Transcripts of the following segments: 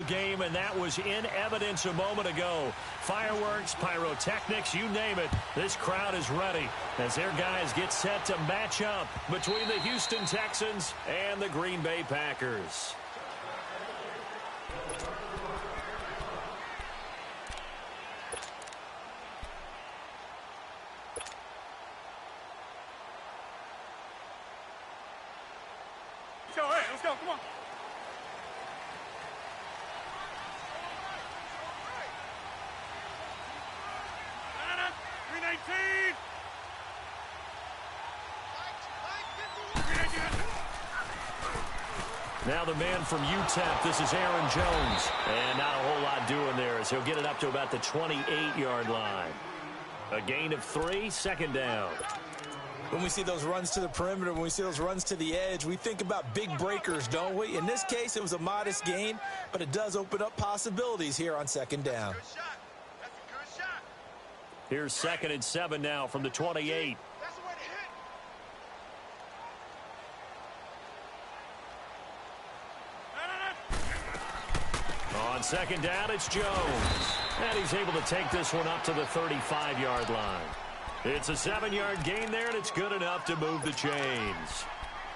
game, and that was in evidence a moment ago. Fireworks, pyrotechnics, you name it. This crowd is ready as their guys get set to match up between the Houston Texans and the Green Bay Packers. Let's go, come on. Now the man from UTEP, this is Aaron Jones. And not a whole lot doing there as he'll get it up to about the 28-yard line. A gain of 3, second down. When we see those runs to the perimeter, when we see those runs to the edge, we think about big breakers, don't we? In this case, it was a modest gain, but it does open up possibilities here on second down. Good shot. That's a good shot. Here's 2nd and 7 now from the 28. That's the way to hit. On second down, it's Jones. And he's able to take this one up to the 35-yard line. It's a 7-yard gain there, and it's good enough to move the chains.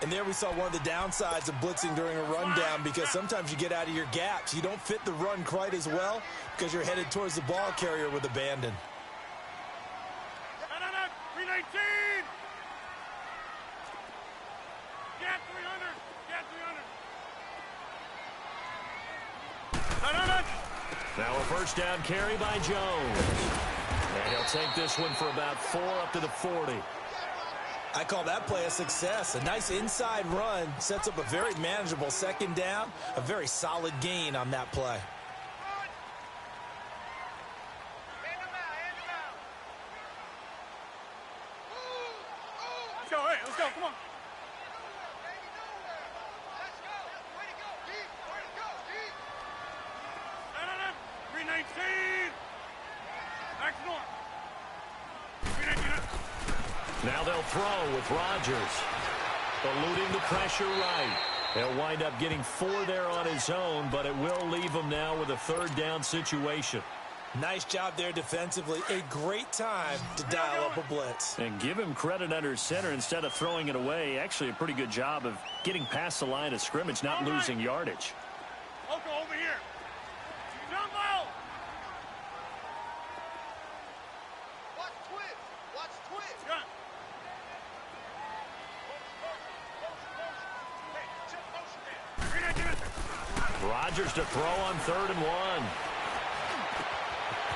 And there we saw one of the downsides of blitzing during a rundown, because sometimes you get out of your gaps. You don't fit the run quite as well because you're headed towards the ball carrier with abandon. 319. Get 300. Now a first down carry by Jones. And he'll take this one for about 4 up to the 40. I call that play a success. A nice inside run sets up a very manageable second down. A very solid gain on that play. Let's go, let's go, come on. Now they'll throw with Rodgers. Eluding the pressure right. He'll wind up getting 4 there on his own, but it will leave him now with a third down situation. Nice job there defensively. A great time to dial up a blitz. And give him credit under center instead of throwing it away. Actually a pretty good job of getting past the line of scrimmage, not losing yardage. Loco over here. Jumbo! Watch twist. Watch twist. Gun. Rodgers to throw on 3rd and 1.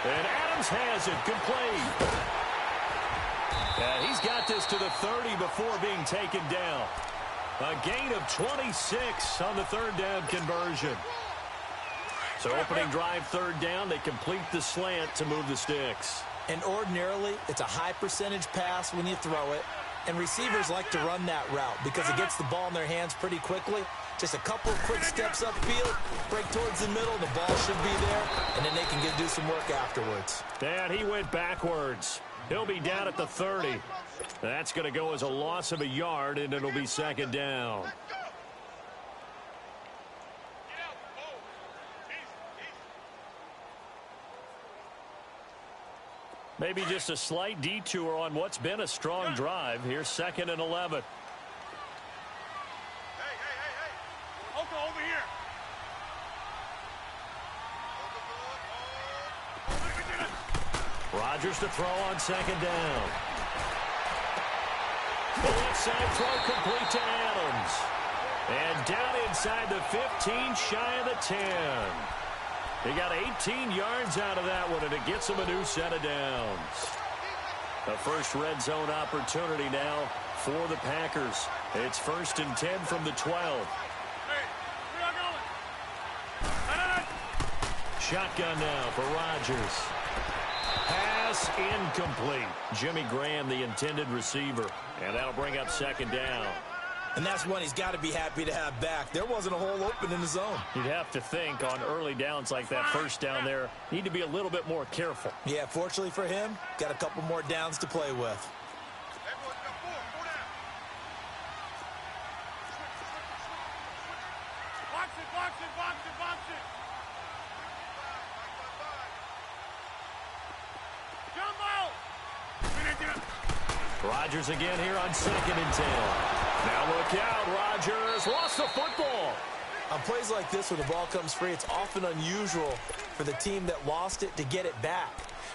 And Adams has it complete. And he's got this to the 30 before being taken down. A gain of 26 on the 3rd down conversion. So opening drive 3rd down, they complete the slant to move the sticks. And ordinarily, it's a high percentage pass when you throw it. And receivers like to run that route because it gets the ball in their hands pretty quickly. Just a couple of quick steps upfield, break towards the middle, the ball should be there, and then they can do some work afterwards. And he went backwards. He'll be down at the 30. That's going to go as a loss of a yard, and it'll be 2nd down. Maybe just a slight detour on what's been a strong drive. Here's 2nd and 11. Loco over here. Rodgers to throw on 2nd down. The left side throw complete to Adams. And down inside the 15, shy of the 10. He got 18 yards out of that one, and it gets him a new set of downs. The first red zone opportunity now for the Packers. It's 1st and 10 from the 12. Shotgun now for Rodgers. Pass incomplete. Jimmy Graham, the intended receiver. And that'll bring up 2nd down. And that's one he's got to be happy to have back. There wasn't a hole open in the zone. You'd have to think on early downs like that, first down there, need to be a little bit more careful. Yeah, fortunately for him, got a couple more downs to play with. Box it. Rodgers again here on 2nd and 10. Now look out, Rodgers lost the football. On plays like this where the ball comes free, it's often unusual for the team that lost it to get it back.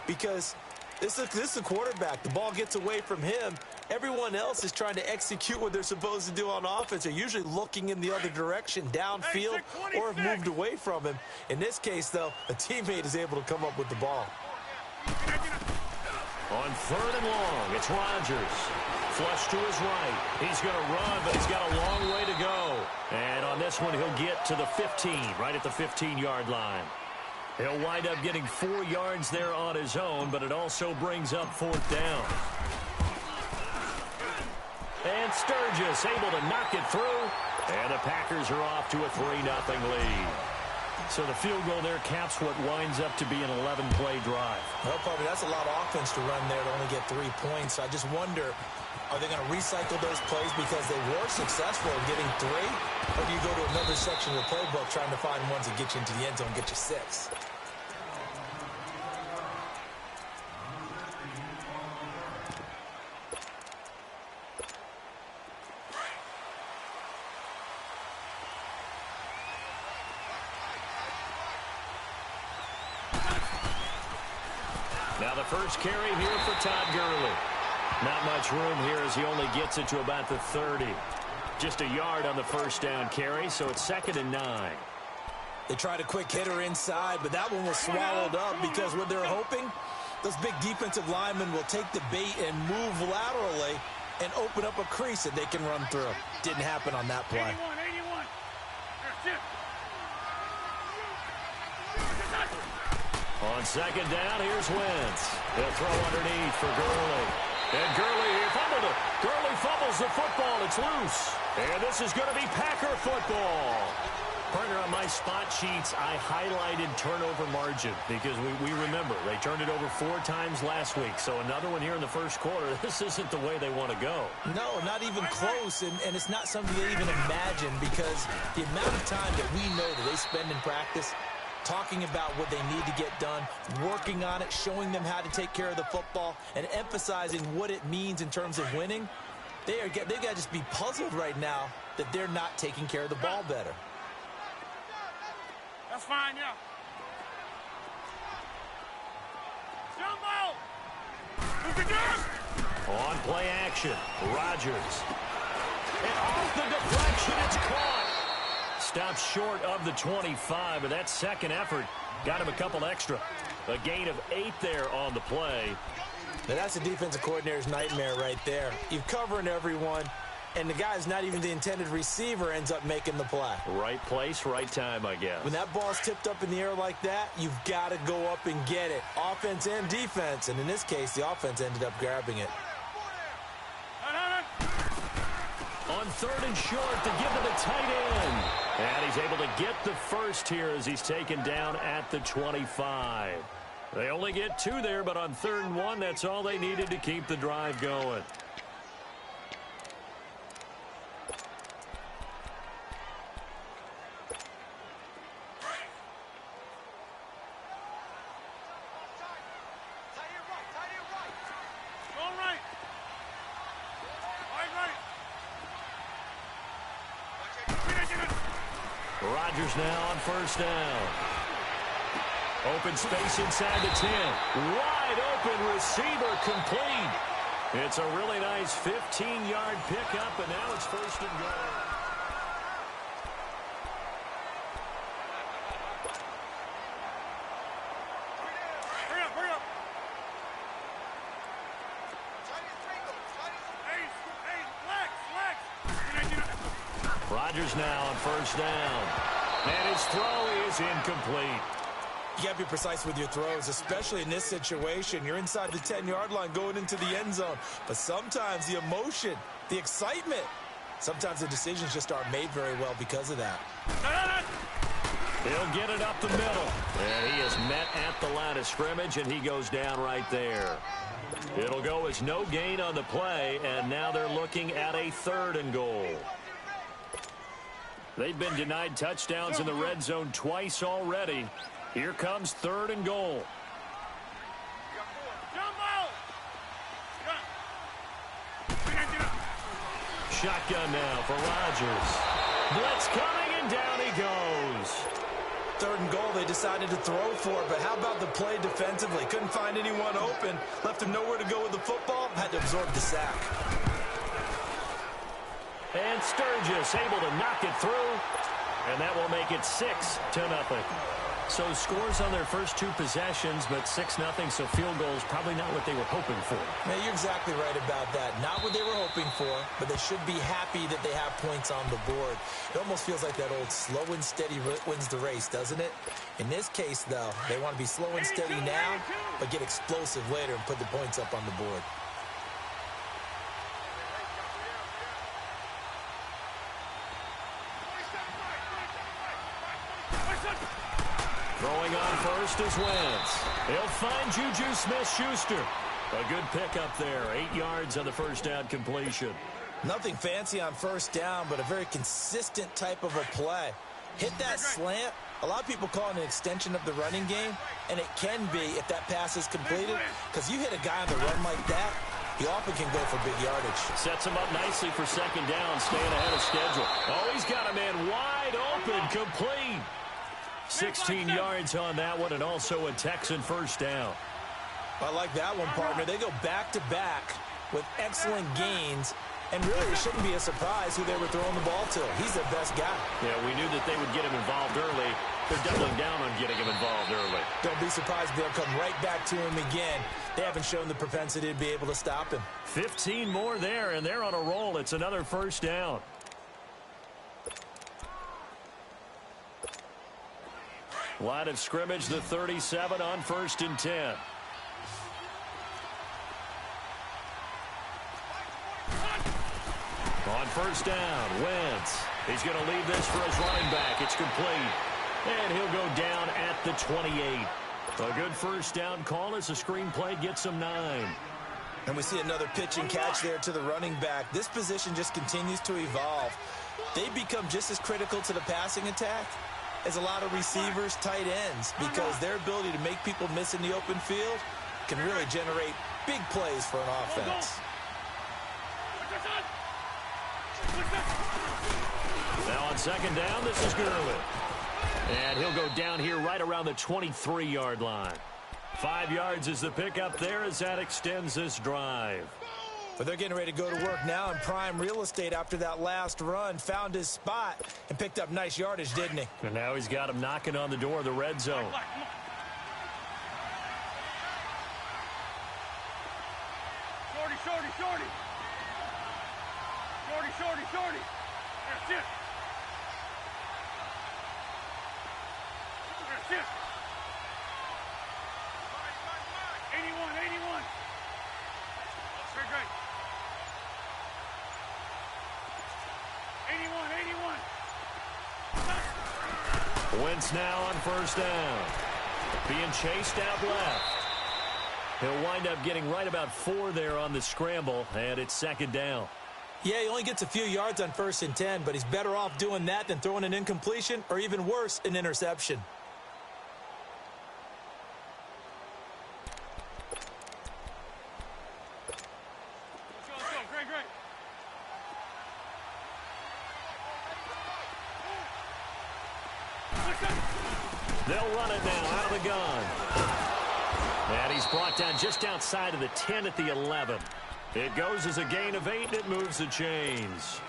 Because this is a quarterback. The ball gets away from him. Everyone else is trying to execute what they're supposed to do on offense. They're usually looking in the other direction, downfield, or have moved away from him. In this case, though, a teammate is able to come up with the ball. On 3rd and long, it's Rodgers. Flush to his right. He's going to run, but he's got a long way to go. And on this one, he'll get to the 15, right at the 15-yard line. He'll wind up getting 4 yards there on his own, but it also brings up 4th down. And Sturgis able to knock it through. And the Packers are off to a 3-0 lead. So the field goal there caps what winds up to be an 11-play drive. Well, Papi, that's a lot of offense to run there to only get 3 points. I just wonder, are they going to recycle those plays because they were successful in getting 3? Or do you go to another section of the playbook trying to find ones that get you into the end zone and get you 6? Now the first carry here for Todd Gurley. Not much room here as he only gets it to about the 30. Just a yard on the first down carry, so it's 2nd and 9. They tried a quick hitter inside, but that one was swallowed up because what they're hoping, those big defensive linemen will take the bait and move laterally and open up a crease that they can run through. Didn't happen on that play. 81. On 2nd down, here's Wentz. He'll throw underneath for Gurley. And Gurley fumbles the football. It's loose. And this is going to be Packer football. Partner, on my spot sheets, I highlighted turnover margin because we remember they turned it over 4 times last week. So another one here in the first quarter. This isn't the way they want to go. No, not even close. And it's not something they even imagine because the amount of time that we know that they spend in practice talking about what they need to get done, working on it, showing them how to take care of the football, and emphasizing what it means in terms of winning. They got to just be puzzled right now that they're not taking care of the ball better. That's fine, yeah. Jumbo! Who's the gun? On play action, Rodgers. And off the deflection, it's caught. Stops short of the 25, but that second effort got him a couple extra. A gain of 8 there on the play. Now that's a defensive coordinator's nightmare right there. You're covering everyone, and the guy's not even the intended receiver ends up making the play. Right place, right time, I guess. When that ball's tipped up in the air like that, you've got to go up and get it. Offense and defense, and in this case, the offense ended up grabbing it. On 3rd and short to give to the tight end. And he's able to get the first here as he's taken down at the 25. They only get 2 there, but on 3rd and 1, that's all they needed to keep the drive going. Rodgers now on 1st down. Open space inside the 10. Wide open receiver complete. It's a really nice 15-yard pickup, and now it's 1st and goal. Hurry up. Hey, Rodgers now on 1st down. And his throw is incomplete. You got to be precise with your throws, especially in this situation. You're inside the 10-yard line going into the end zone. But sometimes the emotion, the excitement, sometimes the decisions just aren't made very well because of that. He'll get it up the middle. And he is met at the line of scrimmage, and he goes down right there. It'll go as no gain on the play, and now they're looking at a 3rd and goal. They've been denied touchdowns in the red zone twice already. Here comes 3rd and goal. shotgun now for Rodgers. Blitz coming, and down he goes. 3rd and goal, they decided to throw for it, but how about the play defensively? Couldn't find anyone open, left him nowhere to go with the football, had to absorb the sack. And Sturgis able to knock it through, and that will make it 6-0. So scores on their first 2 possessions, but 6-0, so field goals probably not what they were hoping for. Man, you're exactly right about that. Not what they were hoping for, but they should be happy that they have points on the board. It almost feels like that old slow and steady wins the race, doesn't it? In this case, though, they want to be slow and steady now, but get explosive later and put the points up on the board. Throwing on first is Wentz. He'll find Juju Smith-Schuster. A good pickup there. 8 yards on the first down completion. Nothing fancy on first down, but a very consistent type of a play. Hit that slant. A lot of people call it an extension of the running game, and it can be if that pass is completed, because you hit a guy on the run like that, he often can go for big yardage. Sets him up nicely for second down, staying ahead of schedule. Oh, he's got a man wide open, complete. 16 yards on that one, and also a Texan first down. I like that one, partner. They go back-to-back with excellent gains, and really it shouldn't be a surprise who they were throwing the ball to. He's their best guy. Yeah, we knew that they would get him involved early. They're doubling down on getting him involved early. Don't be surprised if they'll come right back to him again. They haven't shown the propensity to be able to stop him. 15 more there, and they're on a roll. It's another first down. Line of scrimmage, the 37 on 1st and 10. On first down, Wentz. He's going to leave this for his running back. It's complete. And he'll go down at the 28. A good first down call as the screenplay gets him 9. And we see another pitch and catch there to the running back. This position just continues to evolve. They become just as critical to the passing attack as a lot of receivers, tight ends, because their ability to make people miss in the open field can really generate big plays for an offense. Now on second down, this is Gurley. And he'll go down here right around the 23-yard line. 5 yards is the pickup there as that extends this drive. But they're getting ready to go to work now in prime real estate after that last run. Found his spot and picked up nice yardage, didn't he? And now he's got him knocking on the door of the red zone. Shorty, shorty, shorty. Shorty, shorty, shorty. That's it. That's it. 81, 81. Great, great. 81, 81. Wentz now on first down. Being chased out left. He'll wind up getting right about 4 there on the scramble, and it's second down. Yeah, he only gets a few yards on 1st and 10, but he's better off doing that than throwing an incompletion or even worse, an interception. Let's go, great, great. They'll run it now out of the gun. And he's brought down just outside of the 10 at the 11. It goes as a gain of 8, and it moves the chains.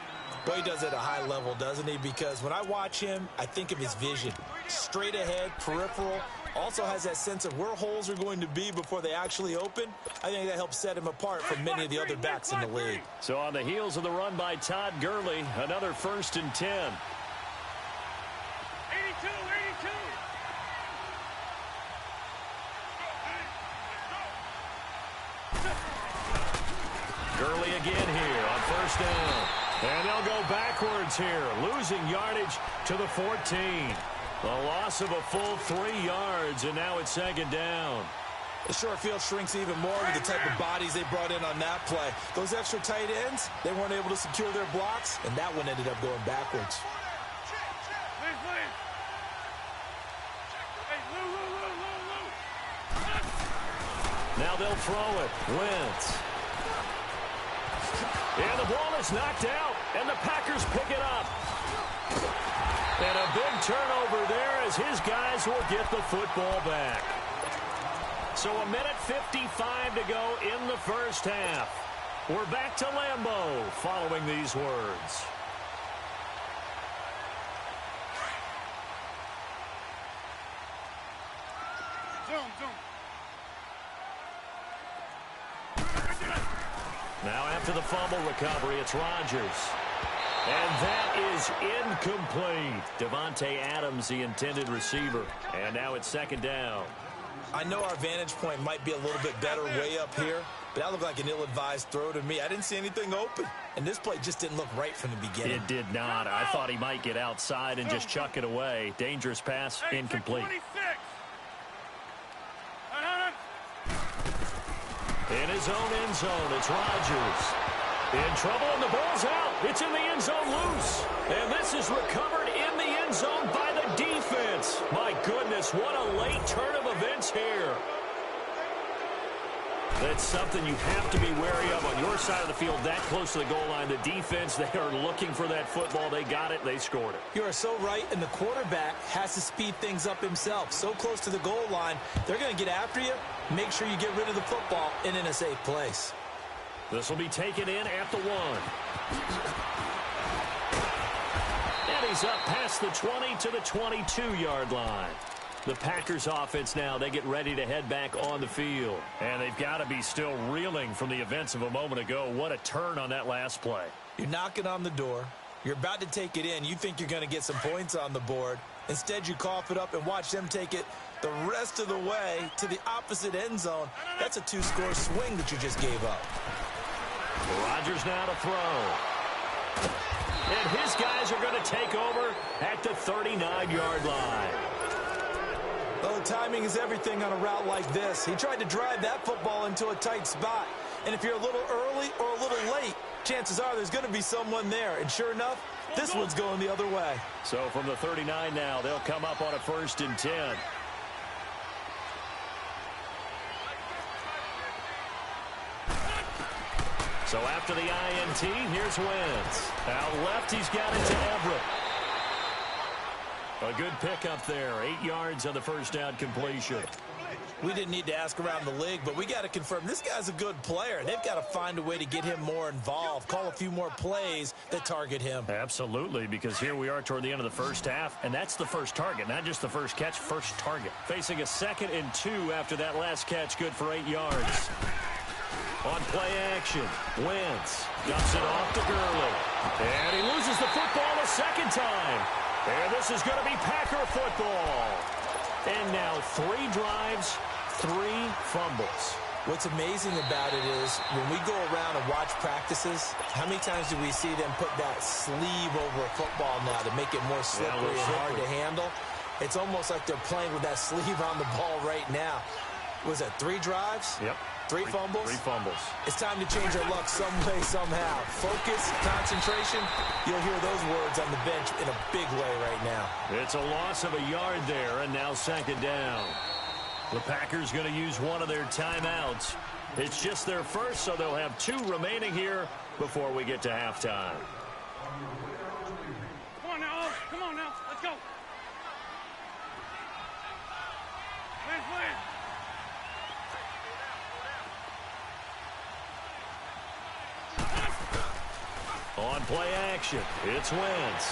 Well, he does it at a high level, doesn't he? Because when I watch him, I think of his vision. Straight ahead, peripheral. Also has that sense of where holes are going to be before they actually open. I think that helps set him apart from many of the other backs in the league. So on the heels of the run by Todd Gurley, another 1st and 10. 82, 82. Gurley again here on first down. And they'll go backwards here, losing yardage to the 14. The loss of a full 3 yards, and now it's second down. The short field shrinks even more with the type of bodies they brought in on that play. Those extra tight ends, they weren't able to secure their blocks, and that one ended up going backwards. Now they'll throw it. Wentz. And the ball is knocked out. And the Packers pick it up. And a big turnover there as his guys will get the football back. So a minute 55 to go in the first half. We're back to Lambeau following these words. Now after the fumble recovery, it's Rodgers. And that is incomplete. Devontae Adams, the intended receiver. And now it's second down. I know our vantage point might be a little bit better way up here, but that looked like an ill-advised throw to me. I didn't see anything open, and this play just didn't look right from the beginning. It did not. I thought he might get outside and just chuck it away. Dangerous pass, incomplete. In his own end zone, it's Rodgers. In trouble, and the ball's out. It's in the end zone loose. And this is recovered in the end zone by the defense. My goodness, what a late turn of events here. That's something you have to be wary of on your side of the field, that close to the goal line. The defense, they are looking for that football. They got it. They scored it. You are so right, and the quarterback has to speed things up himself. So close to the goal line, they're going to get after you. Make sure you get rid of the football and in a safe place. This will be taken in at the 1. And he's up past the 20 to the 22-yard line. The Packers offense now, they get ready to head back on the field. And they've got to be still reeling from the events of a moment ago. What a turn on that last play. You're knocking on the door. You're about to take it in. You think you're going to get some points on the board. Instead, you cough it up and watch them take it the rest of the way to the opposite end zone. That's a 2-score swing that you just gave up. Rodgers now to throw. And his guys are going to take over at the 39-yard line. Well, the timing is everything on a route like this. He tried to drive that football into a tight spot. And if you're a little early or a little late, chances are there's going to be someone there. And sure enough, this one's going the other way. So from the 39 now, they'll come up on a 1st and 10. So after the INT, here's Wentz. Out left, he's got it to Everett. A good pickup there. 8 yards on the first down completion. We didn't need to ask around the league, but we got to confirm this guy's a good player. They've got to find a way to get him more involved, call a few more plays that target him. Absolutely, because here we are toward the end of the first half, and that's the first target, not just the first catch, first target. Facing a 2nd and 2 after that last catch, good for 8 yards. On play action, Wentz dumps it off to Gurley. And he loses the football a 2nd time. And this is going to be Packer football. And now 3 drives, 3 fumbles. What's amazing about it is when we go around and watch practices, how many times do we see them put that sleeve over a football now to make it more slippery and hard to handle? It's almost like they're playing with that sleeve on the ball right now. Was that 3 drives? Yep. 3 fumbles? 3 fumbles. It's time to change our luck some way, somehow. Focus, concentration, you'll hear those words on the bench in a big way right now. It's a loss of a yard there, and now 2nd down. The Packers going to use one of their timeouts. It's just their first, so they'll have 2 remaining here before we get to halftime. Come on now, come on now, let's go. Plan. On play action, it's Wentz.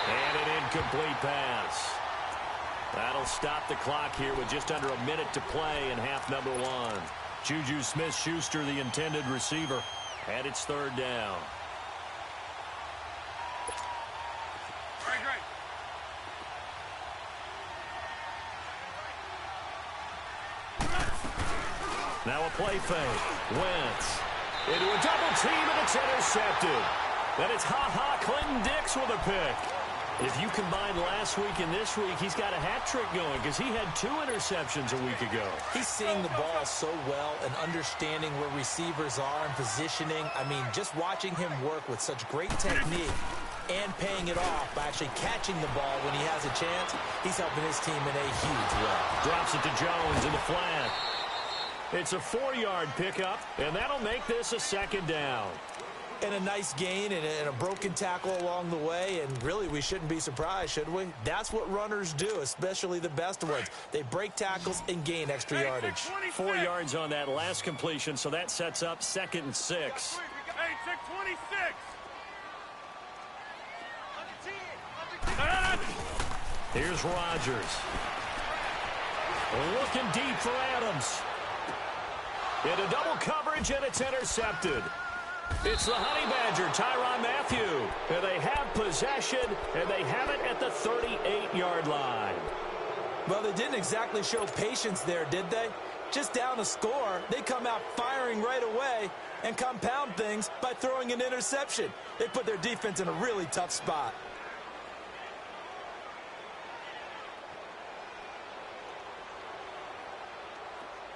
And an incomplete pass. That'll stop the clock here with just under a minute to play in half number 1. Juju Smith-Schuster, the intended receiver, and it's 3rd down. Great. Now a play fake. Wentz into a double team, and it's intercepted. Then it's Clinton Dix with a pick. If you combine last week and this week, he's got a hat trick going because he had 2 interceptions a week ago. He's seeing the ball so well and understanding where receivers are and positioning. I mean, just watching him work with such great technique and paying it off by actually catching the ball when he has a chance, he's helping his team in a huge way. Drops it to Jones in the flat. It's a 4-yard pickup, and that'll make this a 2nd down. and a nice gain and a broken tackle along the way, and really we shouldn't be surprised, should we? That's what runners do, especially the best ones. They break tackles and gain extra yardage. 4 yards on that last completion, so that sets up 2nd and 6. Hey, check 26. Here's Rodgers. Looking deep for Adams. Into double coverage, and it's intercepted. It's the Honey Badger, Tyrann Mathieu. And they have possession, and they have it at the 38-yard line. Well, they didn't exactly show patience there, did they? Just down a score, they come out firing right away and compound things by throwing an interception. They put their defense in a really tough spot.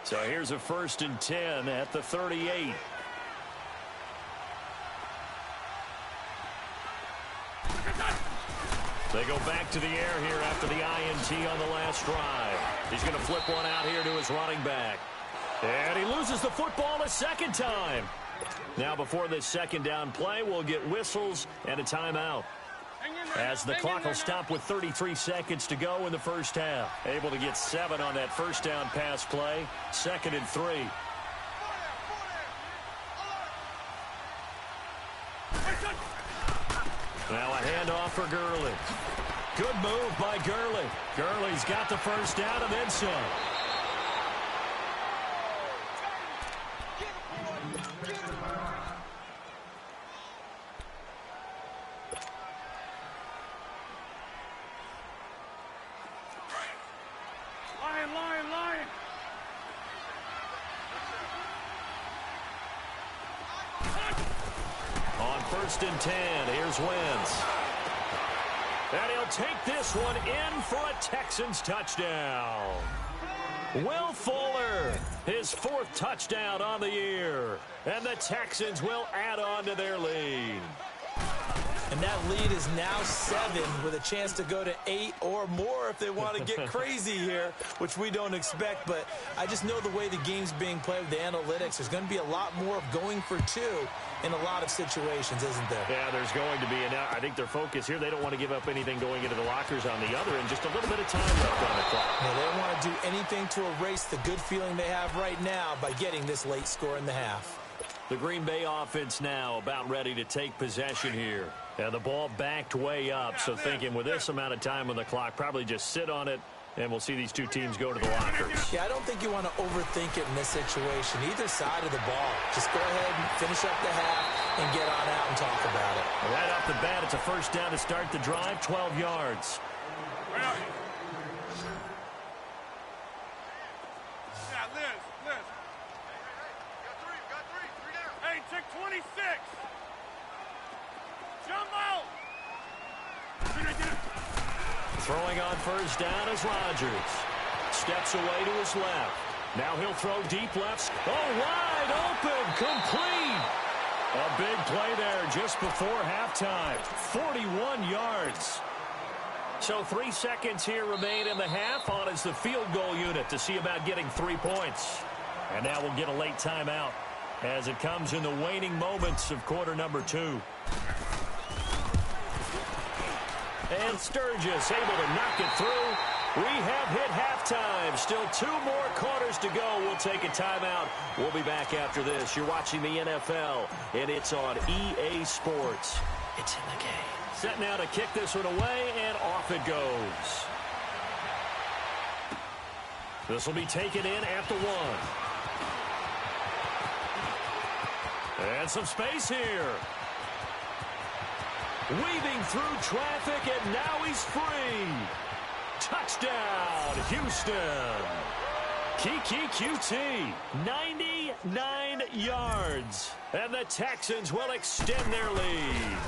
So here's a 1st and 10 at the 38. They go back to the air here after the INT on the last drive. He's going to flip one out here to his running back. And he loses the football a 2nd time. Now before this 2nd down play, we'll get whistles and a timeout, as the clock will stop with 33 seconds to go in the 1st half. Able to get 7 on that 1st down pass play. 2nd and 3. Now a handoff for Gurley. Good move by Gurley. Gurley's got the 1st down and then some. Lion. On 1st and 10, here's Wentz. And he'll take this one in for a Texans touchdown. Will Fuller, his 4th touchdown on the year. And the Texans will add on to their lead. And that lead is now 7 with a chance to go to 8 or more if they want to get crazy here, which we don't expect. But I just know the way the game's being played with the analytics, there's going to be a lot more of going for 2 in a lot of situations, isn't there? Yeah, there's going to be. And I think their focus here, they don't want to give up anything going into the lockers on the other, and just a little bit of time left on the clock. Yeah, they don't want to do anything to erase the good feeling they have right now by getting this late score in the half. The Green Bay offense now about ready to take possession here. And the ball backed way up, so thinking with this amount of time on the clock, probably just sit on it, and we'll see these 2 teams go to the lockers. Yeah, I don't think you want to overthink it in this situation, either side of the ball. Just go ahead and finish up the half and get on out and talk about it. Right off the bat, it's a 1st down to start the drive, 12 yards. Yeah, Liz. Got three down. Hey, check 26. Jumbo! Throwing on 1st down is Rodgers. Steps away to his left. Now he'll throw deep left. Oh, wide open, complete. A big play there just before halftime. 41 yards. So 3 seconds here remain in the half. On is the field goal unit to see about getting 3 points. And now we'll get a late timeout as it comes in the waning moments of quarter number 2. And Sturgis able to knock it through. We have hit halftime. Still 2 more quarters to go. We'll take a timeout. We'll be back after this. You're watching the NFL, and it's on EA Sports. It's in the game. Set now to kick this one away, and off it goes. This will be taken in at the 1. And some space here. Weaving through traffic, and now he's free. Touchdown, Houston. Kiki QT, 99 yards. And the Texans will extend their lead.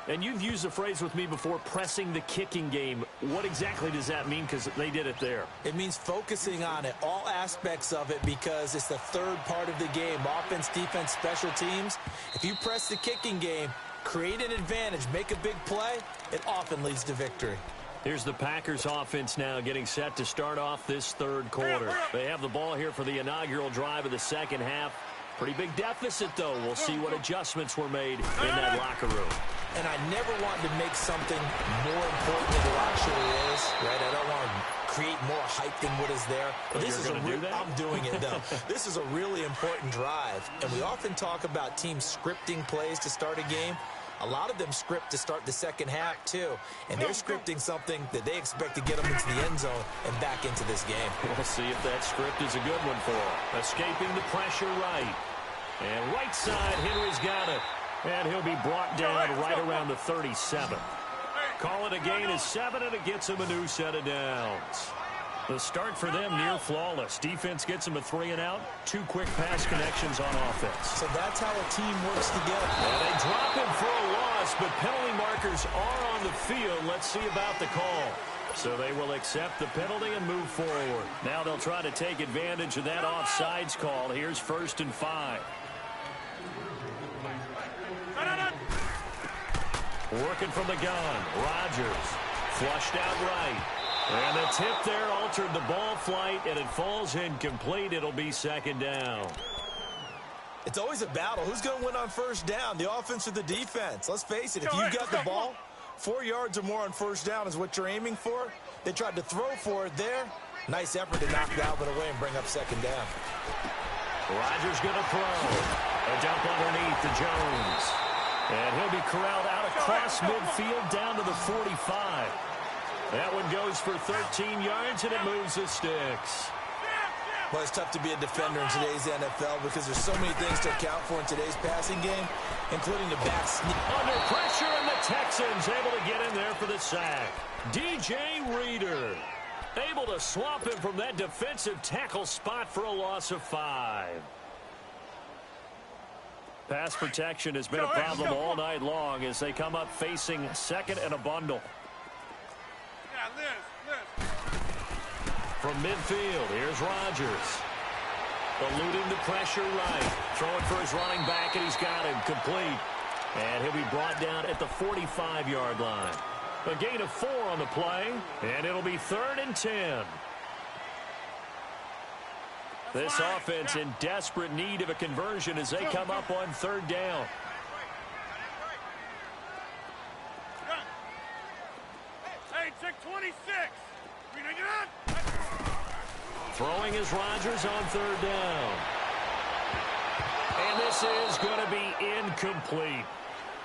And you've used the phrase with me before, pressing the kicking game. What exactly does that mean? Because they did it there. It means focusing on it, all aspects of it, because it's the 3rd part of the game. Offense, defense, special teams. If you press the kicking game, create an advantage, make a big play, it often leads to victory. Here's the Packers offense now getting set to start off this 3rd quarter. They have the ball here for the inaugural drive of the 2nd half. Pretty big deficit, though. We'll see what adjustments were made in that locker room. And I never want to make something more important than it actually is, right? I don't want to create more hype than what is there. But this is I'm doing it, though. This is a really important drive. And we often talk about teams scripting plays to start a game. A lot of them script to start the second half, too. And they're scripting something that they expect to get them into the end zone and back into this game. We'll see if that script is a good one for them. Escaping the pressure right. And right side, Henry's got it. And he'll be brought down right around the 37. Call it a gain of 7, and it gets him a new set of downs. The start for them near flawless. Defense gets him a 3-and-out. 2 quick pass connections on offense. So that's how a team works together. And they drop him for a loss, but penalty markers are on the field. Let's see about the call. So they will accept the penalty and move forward. Now they'll try to take advantage of that offsides call. Here's 1st and 5. Working from the gun. Rodgers flushed out right. And the tip there altered the ball flight, and it falls incomplete. It'll be 2nd down. It's always a battle. Who's going to win on 1st down, the offense or the defense? Let's face it, if you've got the ball, 4 yards or more on 1st down is what you're aiming for. They tried to throw for it there. Nice effort to knock Dalvin away and bring up 2nd down. Rodgers going to throw. A dump underneath to Jones. And he'll be corralled out across midfield down to the 45. That one goes for 13 yards, and it moves the sticks. Well, it's tough to be a defender in today's NFL because there's so many things to account for in today's passing game, including the back sneak. Under pressure, and the Texans able to get in there for the sack. DJ Reader able to swap him from that defensive tackle spot for a loss of 5. Pass protection has been a problem all night long as they come up facing 2nd and a bundle. From midfield, here's Rodgers. Eluding the pressure right. Throwing for his running back, and he's got him complete. And he'll be brought down at the 45-yard line. A gain of 4 on the play, and it'll be 3rd and 10. This offense in desperate need of a conversion as they come up on 3rd down. Hey, check 26. Throwing is Rodgers on 3rd down. And this is going to be incomplete.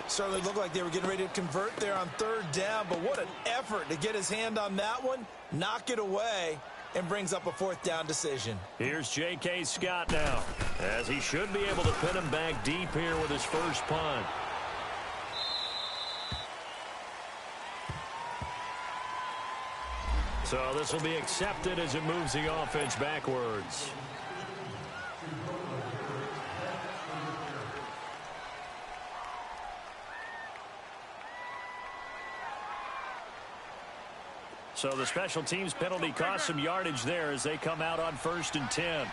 Certainly looked like they were getting ready to convert there on 3rd down, but what an effort to get his hand on that one, knock it away, and brings up a 4th down decision. Here's J.K. Scott now, as he should be able to pin him back deep here with his first punt. So this will be accepted as it moves the offense backwards. So the special teams penalty cost some yardage there as they come out on 1st and 10.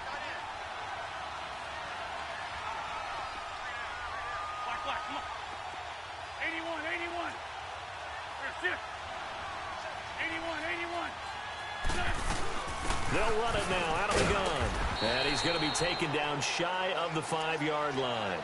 Black, come on. 81, 81. Here, shift. 81, 81. They'll run it now out of the gun. And he's going to be taken down shy of the 5-yard line.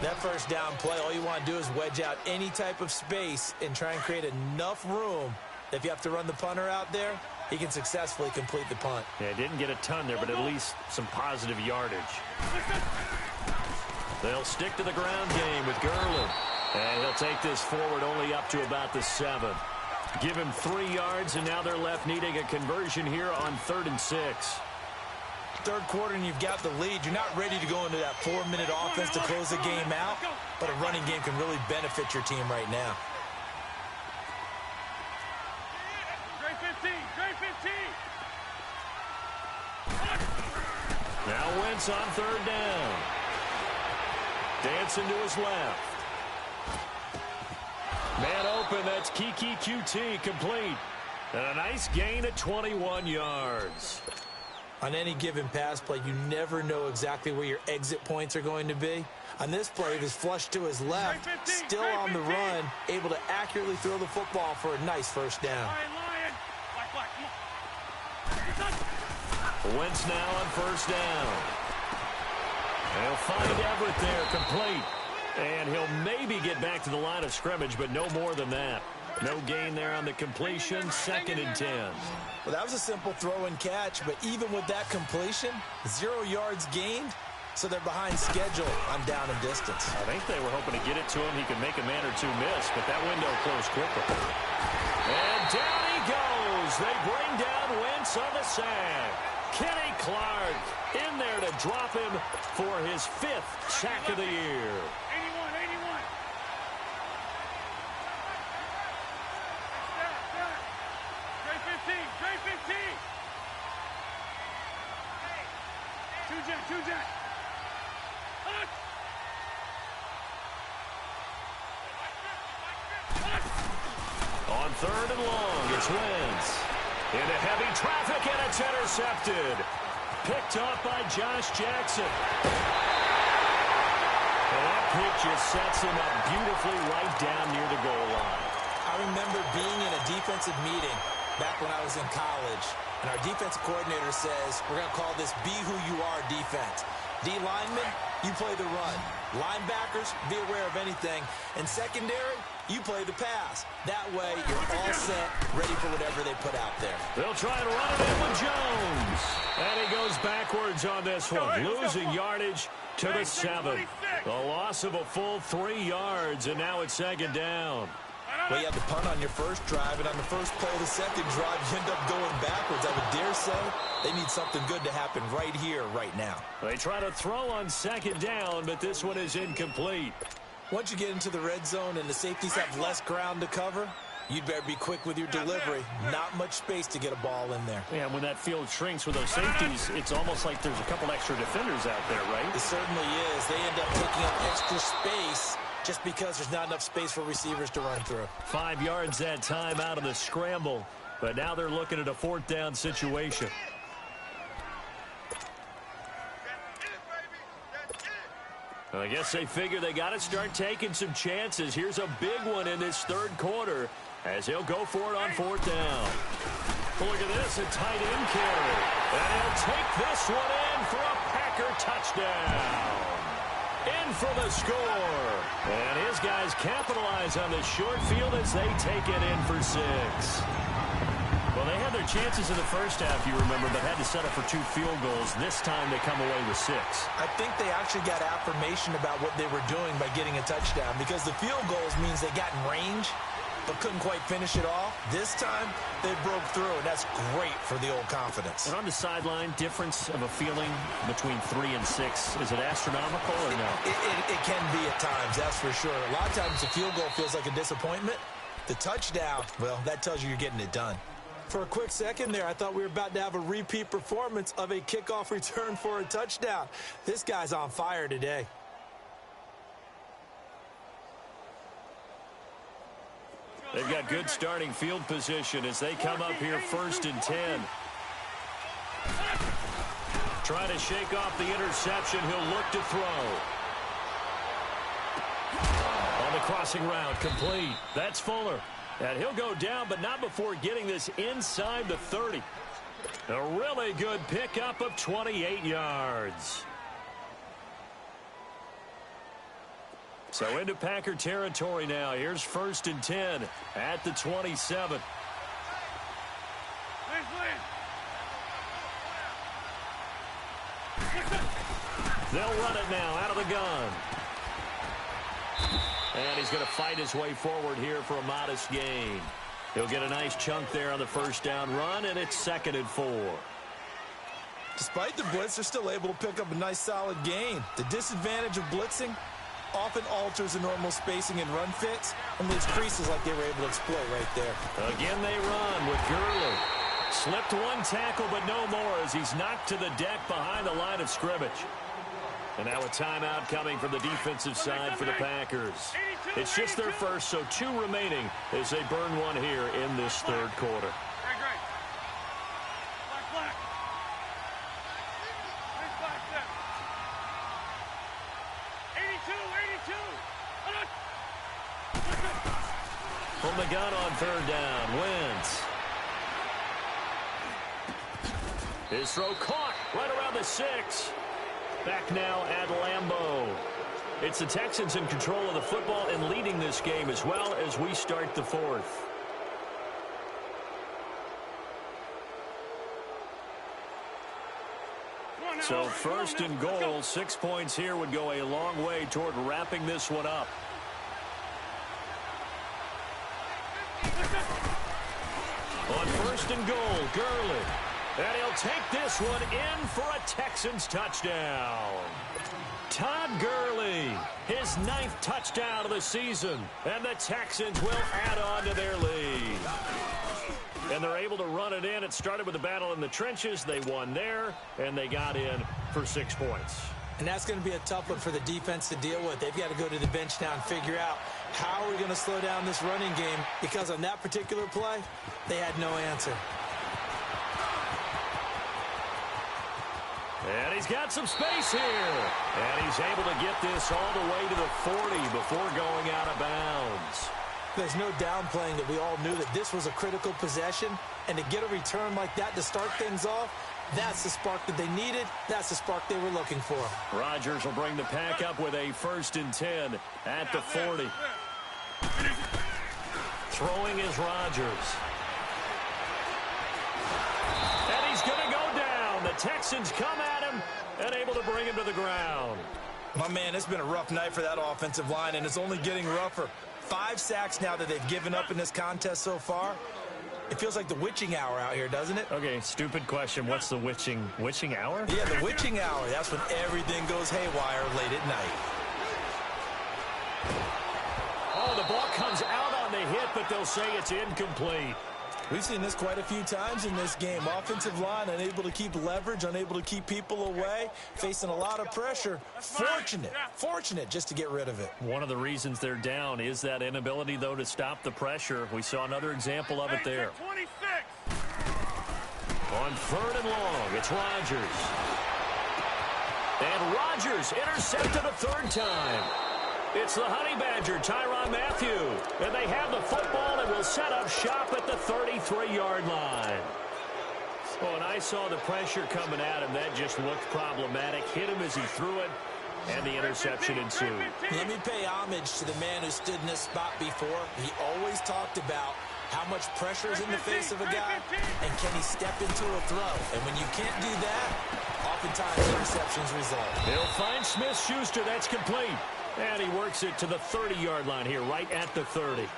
That 1st down play, all you want to do is wedge out any type of space and try and create enough room. If you have to run the punter out there, he can successfully complete the punt. Yeah, didn't get a ton there, but at least some positive yardage. They'll stick to the ground game with Gurley. And he'll take this forward only up to about the 7. Give him 3 yards, and now they're left needing a conversion here on 3rd and 6. 3rd quarter, and you've got the lead. You're not ready to go into that 4-minute offense to close the game out, but a running game can really benefit your team right now. Now Wentz on 3rd down. Dancing to his left. Man open, that's Kiki QT complete. And a nice gain at 21 yards. On any given pass play, you never know exactly where your exit points are going to be. On this play, it was flushed to his left, still on the run, able to accurately throw the football for a nice 1st down. Wentz now on 1st down. They'll find Everett there, complete. And he'll maybe get back to the line of scrimmage, but no more than that. No gain there on the completion, 2nd and 10. Well, that was a simple throw and catch, but even with that completion, 0 yards gained, so they're behind schedule on down and distance. I think they were hoping to get it to him. He could make a man or two miss, but that window closed quickly. And down he goes. They bring down Wentz on the sack. Kenny Clark in there to drop him for his 5th sack of the year. 81. Trey 15. Two Jack. On 3rd and long, it's Wentz. Into heavy traffic, and it's intercepted. Picked off by Josh Jackson. And that pick just sets him up beautifully right down near the goal line. I remember being in a defensive meeting back when I was in college, and our defensive coordinator says, we're going to call this be who you are defense. D linemen, you play the run. Linebackers, be aware of anything. And secondary, you play the pass. That way, you're all set, ready for whatever they put out there. They'll try and run it in with Jones. And he goes backwards on this one, losing yardage to the 7. The loss of a full 3 yards, and now it's 2nd down. Well, you had to punt on your first drive, and on the first play of the second drive, you end up going backwards. I would dare say they need something good to happen right here, right now. They try to throw on 2nd down, but this one is incomplete. Once you get into the red zone and the safeties have less ground to cover, you'd better be quick with your delivery. Not much space to get a ball in there. Yeah, when that field shrinks with those safeties, it's almost like there's a couple extra defenders out there, right? It certainly is. They end up taking up extra space just because there's not enough space for receivers to run through. 5 yards that time out of the scramble, but now they're looking at a 4th down situation. I guess they figure they got to start taking some chances. Here's a big one in this 3rd quarter as he'll go for it on 4th down. Look at this, a tight end carry. And he'll take this one in for a Packer touchdown. In for the score. And his guys capitalize on the short field as they take it in for 6. Well, they had their chances in the first half, you remember, but had to settle for 2 field goals. This time they come away with 6. I think they actually got affirmation about what they were doing by getting a touchdown, because the field goals means they got in range but couldn't quite finish it off. This time, they broke through, and that's great for the old confidence. And on the sideline, difference of a feeling between 3 and 6, is it astronomical or no? It can be at times, that's for sure. A lot of times the field goal feels like a disappointment. The touchdown, well, that tells you you're getting it done. For a quick second there, I thought we were about to have a repeat performance of a kickoff return for a touchdown. This guy's on fire today. They've got good starting field position as they come up here 1st and 10. Trying to shake off the interception. He'll look to throw. On the crossing route, complete. That's Fuller. And he'll go down, but not before getting this inside the 30. A really good pickup of 28 yards. So into Packer territory now. Here's 1st and 10 at the 27. They'll run it now out of the gun. And he's going to fight his way forward here for a modest gain. He'll get a nice chunk there on the 1st down run, and it's 2nd and 4. Despite the blitz, they're still able to pick up a nice solid gain. The disadvantage of blitzing often alters the normal spacing and run fits and leaves creases like they were able to exploit right there. Again they run with Gurley. Slipped one tackle, but no more as he's knocked to the deck behind the line of scrimmage. And now a timeout coming from the defensive side for the Packers. It's just their first, so 2 remaining as they burn one here in this 3rd quarter. From the gun on 3rd down, Wentz. His throw caught right around the 6. Back now at Lambeau. It's the Texans in control of the football and leading this game as well as we start the fourth. So first and goal, 6 points here would go a long way toward wrapping this one up. On first and goal, Gurley. And he'll take this one in for a Texans touchdown. Todd Gurley, his 9th touchdown of the season. And the Texans will add on to their lead. And they're able to run it in. It started with a battle in the trenches. They won there, and they got in for 6 points. And that's going to be a tough one for the defense to deal with. They've got to go to the bench now and figure out how are we going to slow down this running game, because on that particular play, they had no answer. And he's got some space here. And he's able to get this all the way to the 40 before going out of bounds. There's no downplaying that we all knew that this was a critical possession, and to get a return like that to start things off, that's the spark that they needed. That's the spark they were looking for. Rodgers will bring the pack up with a 1st and 10 at the 40. Throwing is Rodgers. And he's going to go down. The Texans come at him and able to bring him to the ground. My man, it's been a rough night for that offensive line, and it's only getting rougher. 5 sacks now that they've given up in this contest so far. It feels like the witching hour out here, doesn't it? Okay, stupid question. What's the witching hour? Yeah, the witching hour. That's when everything goes haywire late at night. Oh, the ball comes out on the hit, but they'll say it's incomplete. We've seen this quite a few times in this game. Offensive line unable to keep leverage, unable to keep people away, facing a lot of pressure. Fortunate just to get rid of it. One of the reasons they're down is that inability, though, to stop the pressure. We saw another example of it there. On 3rd and long, it's Rodgers. And Rodgers intercepted a 3rd time. It's the Honey Badger, Tyrann Mathieu. And they have the football and will set up shop at the 33-yard line. Oh, and I saw the pressure coming at him. That just looked problematic. Hit him as he threw it, and the interception ensued. Let me pay homage to the man who stood in this spot before. He always talked about how much pressure is in the face of a guy, and can he step into a throw. And when you can't do that, oftentimes interceptions result. He'll find Smith-Schuster. That's complete. And he works it to the 30-yard line here, right at the 30.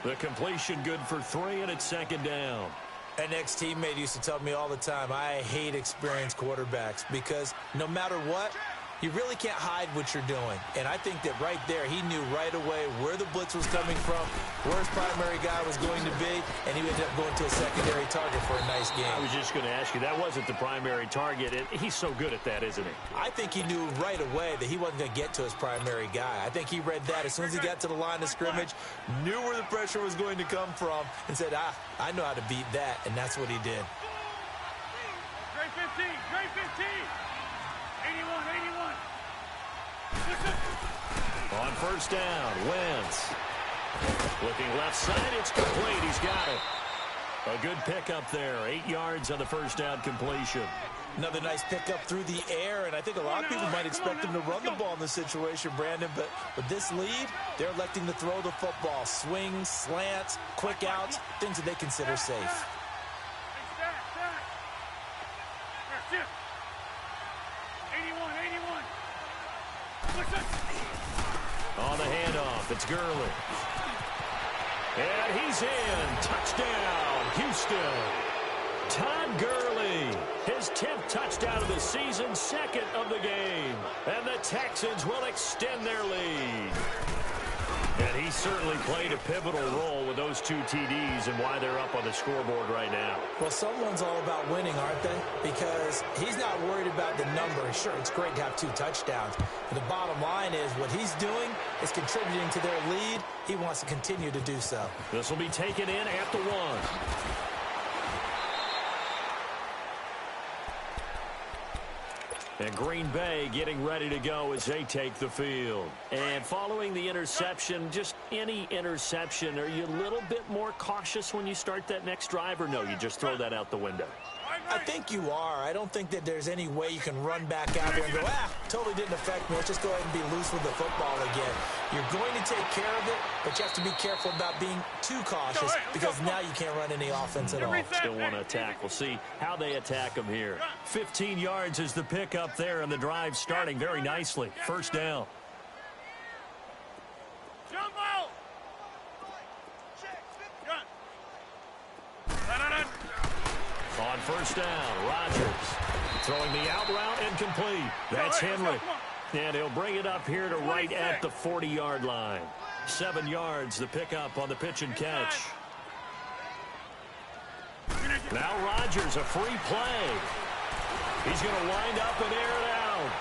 The completion good for 3, and it's 2nd down. An ex-teammate used to tell me all the time, I hate experienced quarterbacks because no matter what, you really can't hide what you're doing. And I think that right there, he knew right away where the blitz was coming from, where his primary guy was going to be, and he ended up going to a secondary target for a nice game. I was just going to ask you, that wasn't the primary target. He's so good at that, isn't he? I think he knew right away that he wasn't going to get to his primary guy. I think he read that as soon as he got to the line of scrimmage, knew where the pressure was going to come from, and said, I know how to beat that, and that's what he did. Grade 15, grade 15. 81. On 1st down, Wentz. Looking left side, it's complete. He's got it. A good pickup there. 8 yards on the 1st down completion. Another nice pickup through the air, and I think a lot of people might expect him to run the ball in this situation, Brandon, but with this lead, they're electing to throw the football. Swings, slants, quick outs, things that they consider safe. On the handoff, it's Gurley. And he's in. Touchdown, Houston. Todd Gurley, his 10th touchdown of the season, 2nd of the game. And the Texans will extend their lead. And he certainly played a pivotal role with those 2 TDs and why they're up on the scoreboard right now. Well, someone's all about winning, aren't they? Because he's not worried about the number. Sure, it's great to have 2 touchdowns. But the bottom line is what he's doing is contributing to their lead. He wants to continue to do so. This will be taken in at the 1. And Green Bay getting ready to go as they take the field. And following the interception, just any interception, are you a little bit more cautious when you start that next drive, or no, you just throw that out the window? I think you are. I don't think that there's any way you can run back out there and go, totally didn't affect me. Let's just go ahead and be loose with the football again. You're going to take care of it, but you have to be careful about being too cautious because now you can't run any offense at all. Still want to attack. We'll see how they attack them here. 15 yards is the pick up there, and the drive starting very nicely. First down. On first down, Rodgers throwing the out route incomplete. That's Henry. And he'll bring it up here to right at the 40-yard line. 7 yards, the pickup on the pitch and catch. Now Rodgers, a free play. He's going to wind up and air it out.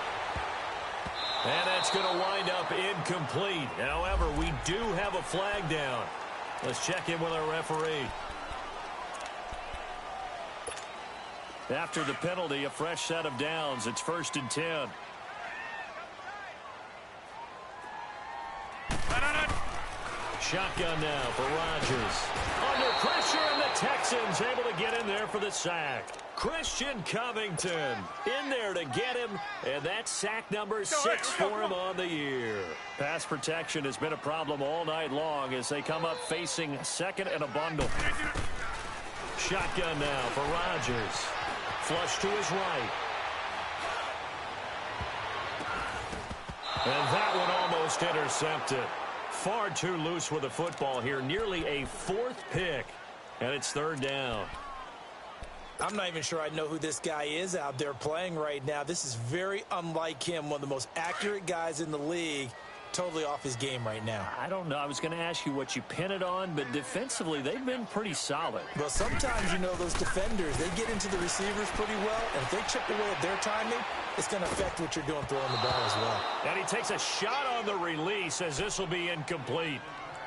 And that's going to wind up incomplete. However, we do have a flag down. Let's check in with our referee. After the penalty, a fresh set of downs. It's 1st and 10. Shotgun now for Rodgers. Under pressure, and the Texans able to get in there for the sack. Christian Covington in there to get him, and that's sack number 6 for him on the year. Pass protection has been a problem all night long as they come up facing second and a bundle. Shotgun now for Rodgers. Flush to his right. And that one almost intercepted. Far too loose with the football here. Nearly a 4th pick. And it's 3rd down. I'm not even sure I know who this guy is out there playing right now. This is very unlike him. One of the most accurate guys in the league. Totally off his game right now. I don't know. I was going to ask you what you pin it on, but defensively, they've been pretty solid. Well, sometimes, you know, those defenders, they get into the receivers pretty well, and if they chip away at their timing, it's going to affect what you're doing throwing the ball as well. And he takes a shot on the release as this will be incomplete.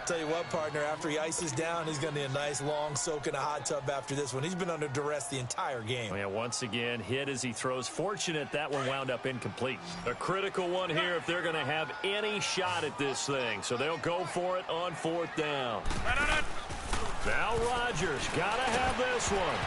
Tell you what, partner, after he ices down, he's going to need a nice long soak in a hot tub after this one. He's been under duress the entire game. Yeah, once again, hit as he throws. Fortunate that one wound up incomplete. A critical one here if they're going to have any shot at this thing. So they'll go for it on 4th down. Now Rodgers got to have this one.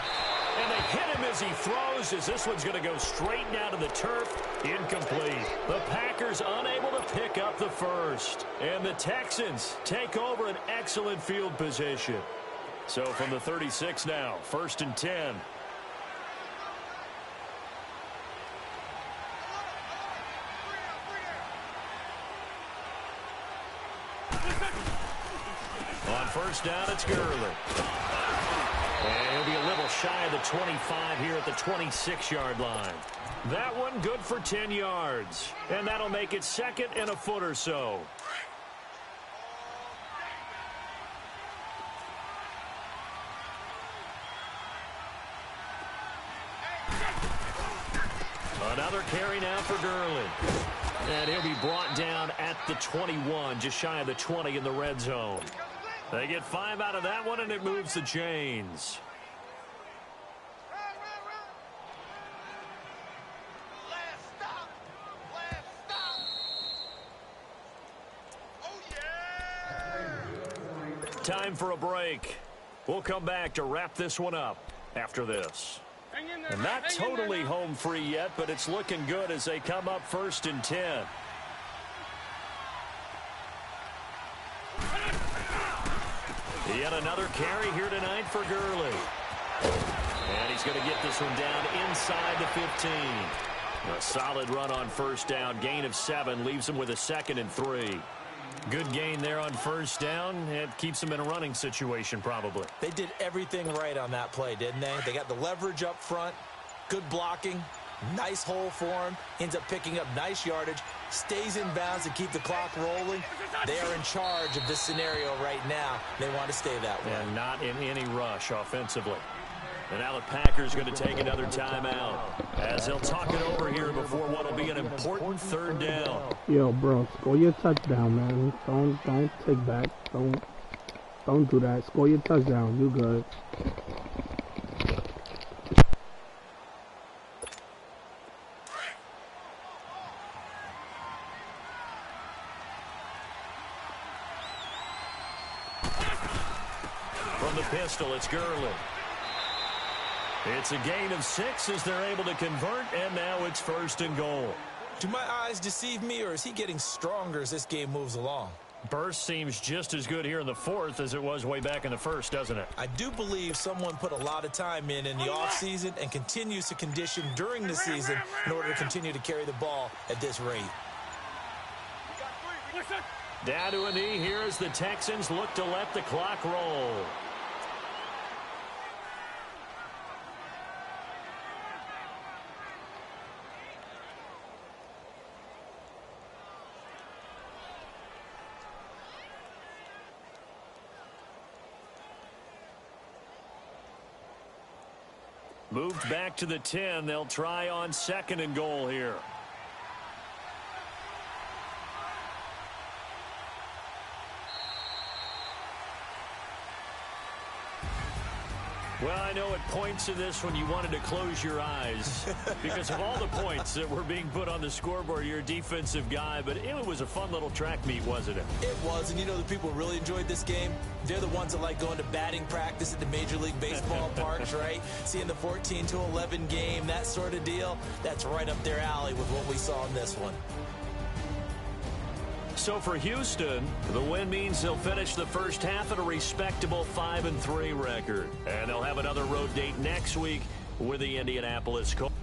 And they hit him as he throws, as this one's going to go straight down to the turf. Incomplete. The Packers unable to pick up the first. And the Texans take over an excellent field position. So from the 36 now, 1st and 10. On first down, it's Gurley. And he'll be a little shy of the 25 here at the 26-yard line. That one good for 10 yards. And that'll make it 2nd and a foot or so. Another carry now for Gurley. And he'll be brought down at the 21, just shy of the 20 in the red zone. They get 5 out of that one, and it moves the chains. Time for a break. We'll come back to wrap this one up after this. And not totally home free yet, but it's looking good as they come up 1st and 10. Yet another carry here tonight for Gurley. And he's going to get this one down inside the 15. A solid run on first down. Gain of 7 leaves him with a 2nd and 3. Good gain there on first down. It keeps him in a running situation probably. They did everything right on that play, didn't they? They got the leverage up front, good blocking, nice hole for him, ends up picking up nice yardage, stays in bounds to keep the clock rolling. They are in charge of this scenario right now. They want to stay that way. And not in any rush offensively. And now the Packers going to take another timeout as they'll talk it over here before what will be an important 3rd down. Yo, bro, score your touchdown, man. Don't take back. Don't do that. Score your touchdown. You good. From the pistol, it's Gurley. It's a gain of 6 as they're able to convert, and now it's 1st and goal. Do my eyes deceive me, or is he getting stronger as this game moves along? Burst seems just as good here in the 4th as it was way back in the 1st, doesn't it? I do believe someone put a lot of time in the offseason and continues to condition during the season in order to continue to carry the ball at this rate. Down to a knee here as the Texans look to let the clock roll. Moved back to the 10. They'll try on 2nd and goal here. Well, I know at points in this one you wanted to close your eyes because of all the points that were being put on the scoreboard. You're a defensive guy, but it was a fun little track meet, wasn't it? It was, and you know the people who really enjoyed this game? They're the ones that like going to batting practice at the Major League Baseball parks, right? Seeing the 14-11 game, that sort of deal. That's right up their alley with what we saw in this one. So for Houston, the win means they'll finish the first half at a respectable 5-3 record. And they'll have another road date next week with the Indianapolis Colts.